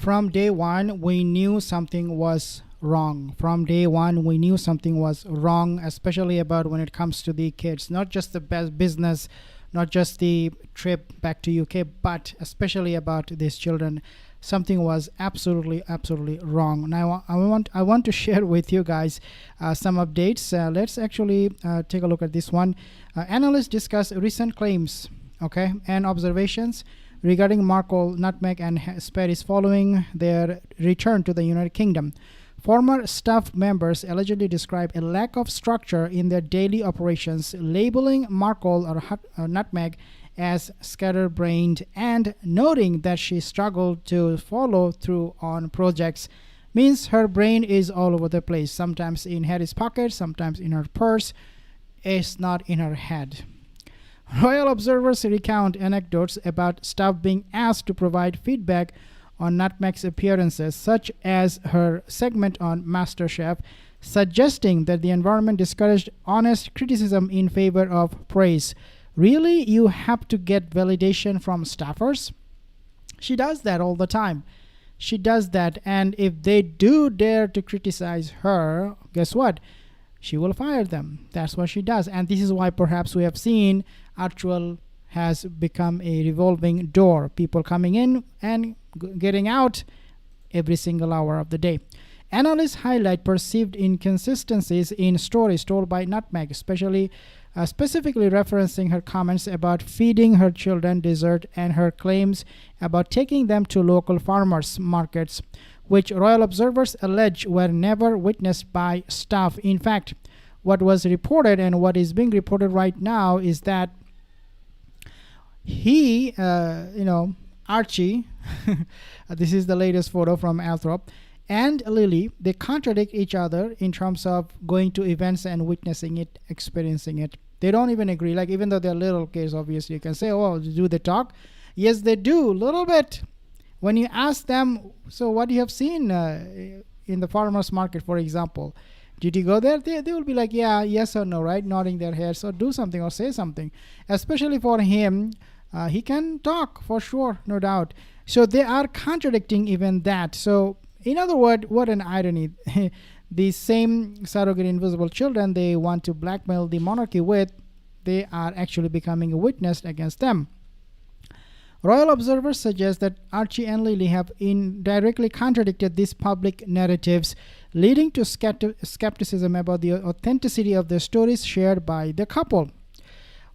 From day one, we knew something was wrong. From day one, we knew something was wrong, especially about when it comes to the kids. Not just the best business, not just the trip back to UK, but especially about these children. Something was absolutely wrong. Now I want to share with you guys some updates. Let's actually take a look at this one. Analysts discuss recent claims, okay, and observations regarding Markle, Nutmeg, and Sperry's following their return to the United Kingdom. Former staff members allegedly describe a lack of structure in their daily operations, labeling Markle or Nutmeg as scatterbrained and noting that she struggled to follow through on projects. Means her brain is all over the place, sometimes in Harry's pocket, sometimes in her purse. It's not in her head. Royal observers recount anecdotes about staff being asked to provide feedback on Nutmeg's appearances, such as her segment on MasterChef, suggesting that the environment discouraged honest criticism in favor of praise. Really, you have to get validation from staffers? She does that all the time. She does that, and if they do dare to criticize her, guess what? She will fire them. That's what she does. And this is why perhaps we have seen Archie has become a revolving door. People coming in and getting out every single hour of the day. Analysts highlight perceived inconsistencies in stories told by Nutmeg, specifically referencing her comments about feeding her children dessert and her claims about taking them to local farmers' markets, which royal observers allege were never witnessed by staff. In fact, what was reported and what is being reported right now is that Archie, this is the latest photo from Althorp, and Lily, they contradict each other in terms of going to events and witnessing it, experiencing it. They don't even agree. Like, even though they're little kids, obviously, you can say, oh, do they talk? Yes, they do, a little bit. When you ask them, so what you have seen in the farmer's market, for example, did you go there? They will be like, yeah, yes or no, right? Nodding their heads, or do something or say something. Especially for him, he can talk for sure, no doubt. So they are contradicting even that. So in other words, what an irony. These same surrogate invisible children they want to blackmail the monarchy with, they are actually becoming a witness against them. Royal observers suggest that Archie and Lily have indirectly contradicted these public narratives, leading to skepticism about the authenticity of the stories shared by the couple.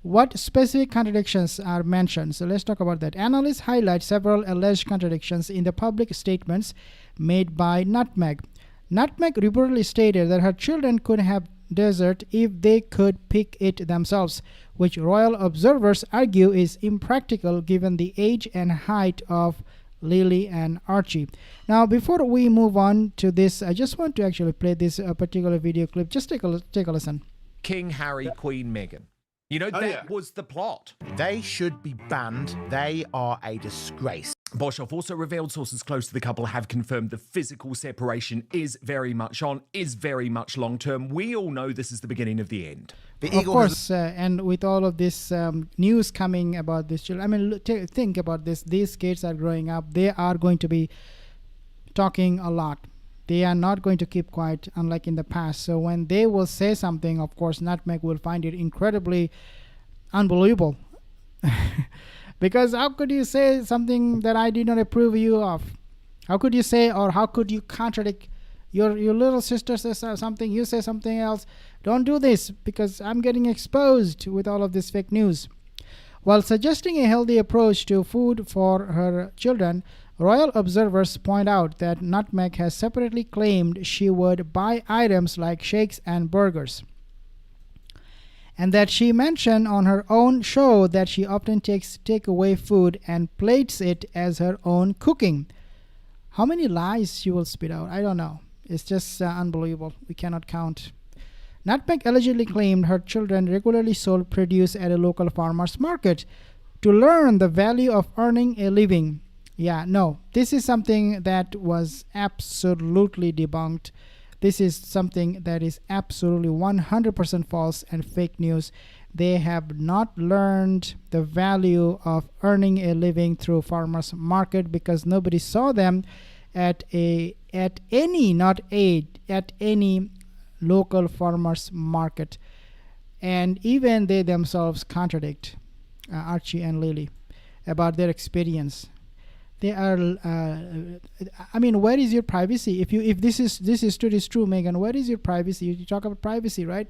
What specific contradictions are mentioned? So let's talk about that. Analysts highlight several alleged contradictions in the public statements made by Nutmeg. Nutmeg reportedly stated that her children could have dessert if they could pick it themselves, which royal observers argue is impractical given the age and height of Lily and Archie. Now, before we move on to this, I just want to actually play this particular video clip. Just take a listen. King Harry, Queen Meghan. You know, that was the plot. They should be banned. They are a disgrace. Boshoff also revealed sources close to the couple have confirmed the physical separation is very much long-term. We all know this is the beginning of the end. Of course, and with all of this news coming about this children, I mean, think about this. These kids are growing up. They are going to be talking a lot. They are not going to keep quiet, unlike in the past. So when they will say something, of course, Nutmeg will find it incredibly unbelievable. Because how could you say something that I did not approve you of? How could you say, or how could you contradict your little sister says something, you say something else? Don't do this, because I'm getting exposed with all of this fake news. While suggesting a healthy approach to food for her children, royal observers point out that Nutmeg has separately claimed she would buy items like shakes and burgers, and that she mentioned on her own show that she often takes takeaway food and plates it as her own cooking. How many lies she will spit out? I don't know. It's just unbelievable. We cannot count. Nutmeg allegedly claimed her children regularly sold produce at a local farmer's market to learn the value of earning a living. Yeah, no, this is something that was absolutely debunked. This is something that is absolutely 100% false and fake news. They have not learned the value of earning a living through farmers market because nobody saw them at any local farmers market, and even they themselves contradict Archie and Lily about their experience. They are where is your privacy? If this is true, Meghan, where is your privacy? You talk about privacy, right?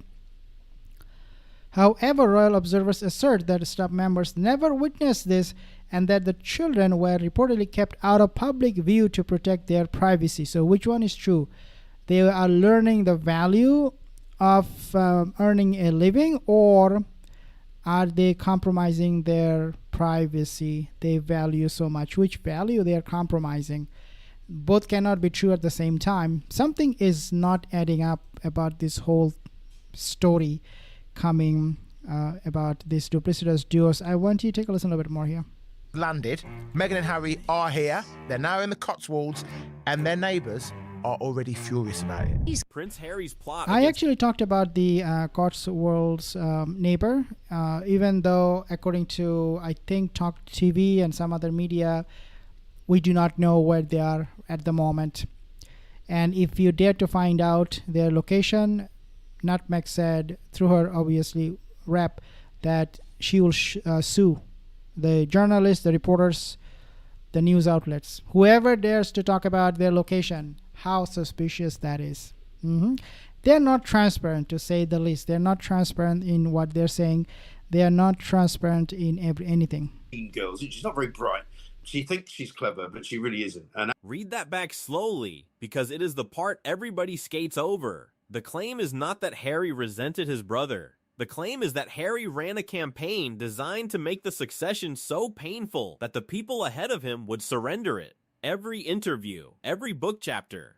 However, royal observers assert that staff members never witnessed this and that the children were reportedly kept out of public view to protect their privacy. So which one is true? They are learning the value of earning a living, or are they compromising their privacy they value so much? Which value they are compromising? Both cannot be true at the same time. Something is not adding up about this whole story coming about these duplicitous duos. I want you to take a listen a little bit more here. Landed. Meghan and Harry are here. They're now in the Cotswolds, and their neighbours are already furious about it. Prince Harry's plot. I actually talked about the Cotswolds neighbor, even though according to, I think, Talk TV and some other media, we do not know where they are at the moment. And if you dare to find out their location, Nutmeg said through her, obviously, rep, that she will sue the journalists, the reporters, the news outlets, whoever dares to talk about their location. How suspicious that is. They're not transparent, to say the least. They're not transparent in what they're saying. They are not transparent in anything. Girls, she's not very bright. She thinks she's clever, but she really isn't. And read that back slowly, because it is the part everybody skates over. The claim is not that Harry resented his brother. The claim is that Harry ran a campaign designed to make the succession so painful that the people ahead of him would surrender it. Every interview, every book chapter,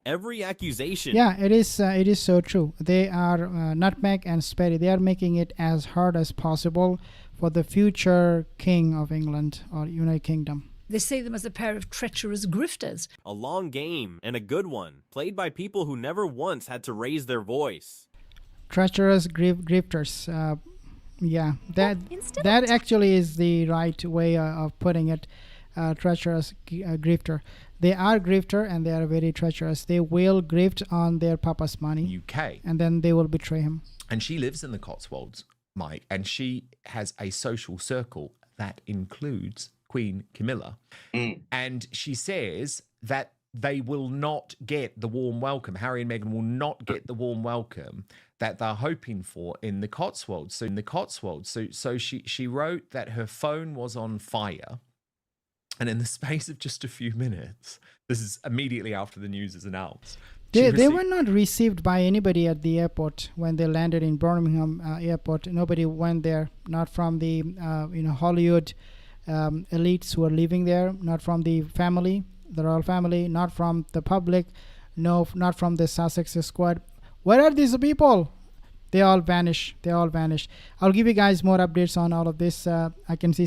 every accusation. Yeah, it is so true. They are, Nutmeg and Sperry, they are making it as hard as possible for the future king of England or United Kingdom. They see them as a pair of treacherous grifters. A long game, and a good one, played by people who never once had to raise their voice. Treacherous grifters. Yeah, that actually is the right way of putting it. Treacherous grifter. They are grifter, and they are very treacherous. They will grift on their papa's money. UK. And then they will betray him. And she lives in the Cotswolds, Mike, and she has a social circle that includes Queen Camilla. And she says that they will not get the warm welcome. Harry and Meghan will not get the warm welcome that they're hoping for in the Cotswolds. So she wrote that her phone was on fire. And in the space of just a few minutes, this is immediately after the news is announced. They were not received by anybody at the airport when they landed in Birmingham airport. Nobody went there, not from the Hollywood elites who are living there, not from the family, the royal family, not from the public, no, not from the Sussex squad. Where are these people? They all vanish. I'll give you guys more updates on all of this. I can see